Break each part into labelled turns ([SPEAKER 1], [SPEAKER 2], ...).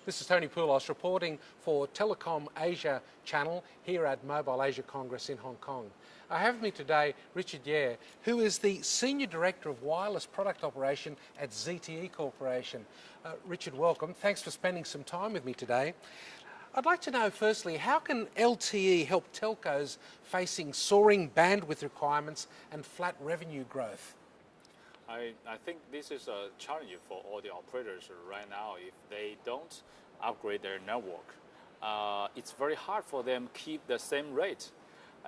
[SPEAKER 1] This is Tony Poulos reporting for Telecom Asia channel here at Mobile Asia Congress in Hong Kong. I have with me today Richard Ye, who is the Senior Director of Wireless Product Operation at ZTE Corporation. Richard, welcome. Thanks for spending some time with me today. I'd like to know firstly, how can LTE help telcos facing soaring bandwidth requirements and flat revenue growth?
[SPEAKER 2] I think this is a challenge for all the operators right now. If they don't upgrade their network, it's very hard for them to keep the same rate.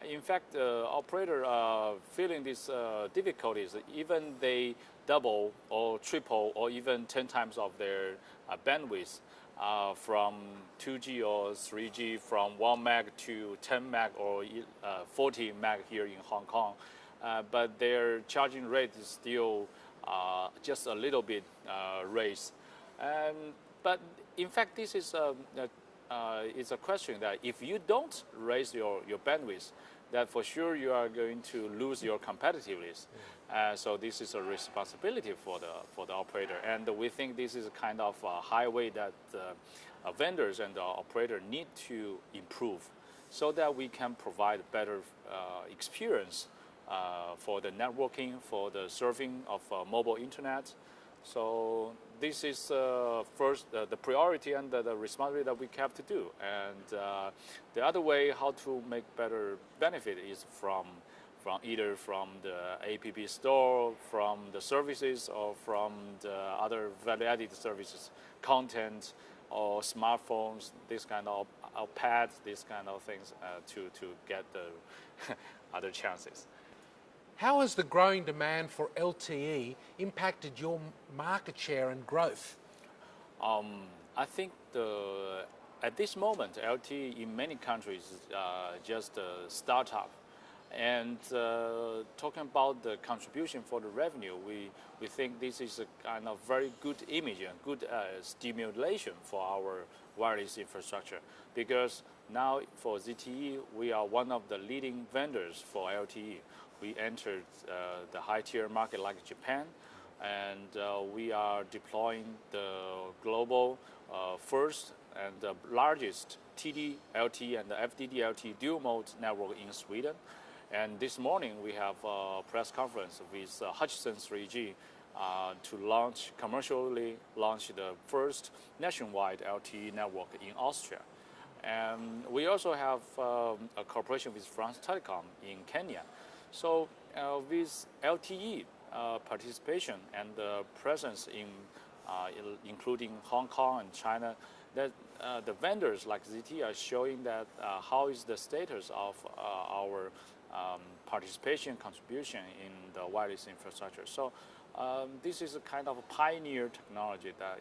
[SPEAKER 2] In fact, operators are feeling these difficulties. Even they double or triple or even 10 times of their bandwidth from 2G or 3G, from 1 meg to 10 meg or 40 meg here in Hong Kong. But their charging rate is still just a little bit raised. But in fact, this is a question that if you don't raise your bandwidth, that for sure you are going to lose your competitiveness. So this is a responsibility for the operator, and we think this is a kind of a highway that vendors and the operator need to improve, so that we can provide better experience for the networking, for the serving of mobile internet. So this is first the priority and the responsibility that we have to do. And the other way how to make better benefit is from either from the app store, from the services, or from the other value-added services, content, or smartphones, this kind of pads, these kind of things to get the other chances.
[SPEAKER 1] How has the growing demand for LTE impacted your market share and growth?
[SPEAKER 2] I think at this moment, LTE in many countries is just a startup. And talking about the contribution for the revenue, we think this is a kind of very good image and good stimulation for our wireless infrastructure. Because now for ZTE, we are one of the leading vendors for LTE. We entered the high-tier market like Japan, and we are deploying the global first and the largest TD LTE and the FDD LTE dual mode network in Sweden. And this morning we have a press conference with Hutchison 3G to commercially launch the first nationwide LTE network in Austria. And we also have a cooperation with France Telecom in Kenya. So with LTE participation and presence in including Hong Kong and China, that the vendors like ZTE are showing that how is the status of our participation contribution in the wireless infrastructure. So this is a kind of a pioneer technology that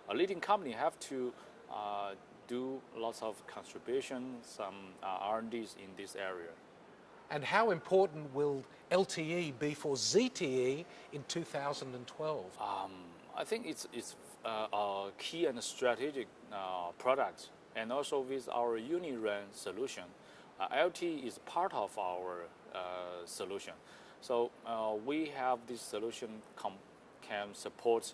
[SPEAKER 2] a leading company have to do lots of contribution, some R&Ds in this area.
[SPEAKER 1] And how important will LTE be for ZTE in 2012?
[SPEAKER 2] I think it's a key and strategic product, and also with our UniRAN solution, LTE is part of our solution. So we have this solution can support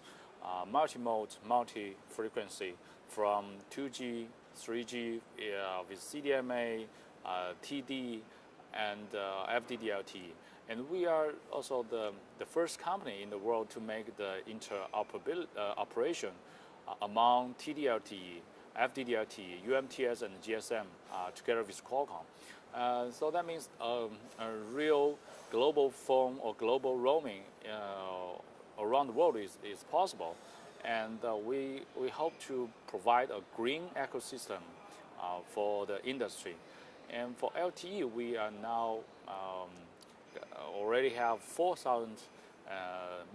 [SPEAKER 2] multi-mode, multi-frequency from 2G, 3G with CDMA, TD, and FDD LTE. And we are also the first company in the world to make the interoperability operation among TD LTE, FDD LTE, UMTS, and GSM together with Qualcomm. So that means a real global phone or global roaming around the world is possible. And we hope to provide a green ecosystem for the industry. And for LTE, we are now already have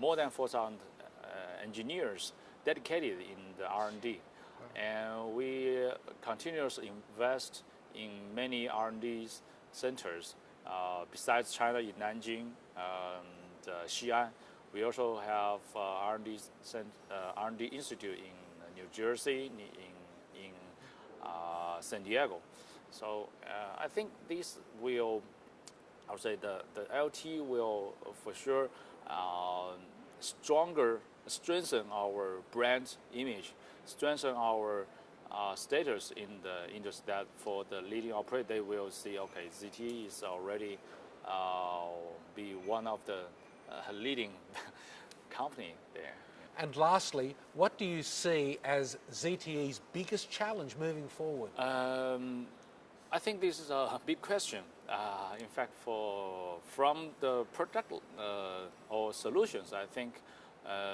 [SPEAKER 2] more than 4,000 engineers dedicated in the R&D. And we continuously invest in many R&D centers. Besides China, in Nanjing and Xi'an, we also have R&D institute in New Jersey, in San Diego. So I think this will, I would say the LTE will for sure stronger strengthen our brand image, strengthen our status in the industry. That for the leading operator, they will see, okay, ZTE is already be one of the leading company there.
[SPEAKER 1] And lastly, what do you see as ZTE's biggest challenge moving forward?
[SPEAKER 2] I think this is a big question. In fact, from the product or solutions, I think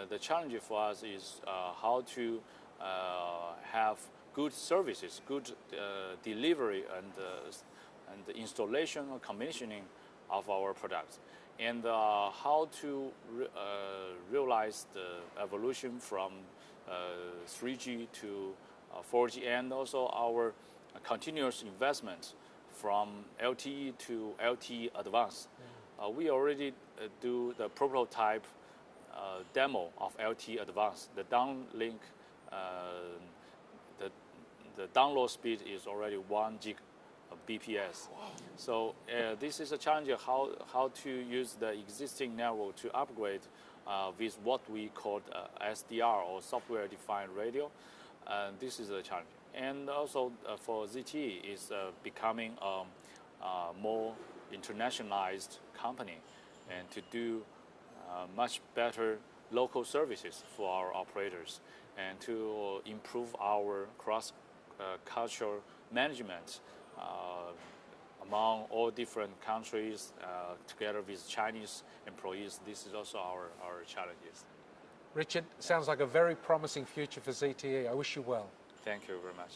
[SPEAKER 2] the challenge for us is how to have good services, good delivery and the installation or commissioning of our products, and how to realize the evolution from 3G to 4G, and also our continuous investment from LTE to LTE Advanced. We already do the prototype demo of LTE Advanced. The downlink, the download speed is already 1 gig BPS. So this is a challenge of how to use the existing network to upgrade with what we call SDR or software-defined radio. This is a challenge. And also for ZTE is becoming a more internationalized company and to do much better local services for our operators and to improve our cross-cultural management among all different countries together with Chinese employees. This is also our challenges.
[SPEAKER 1] Richard, sounds like a very promising future for ZTE. I wish you well.
[SPEAKER 2] Thank you very much.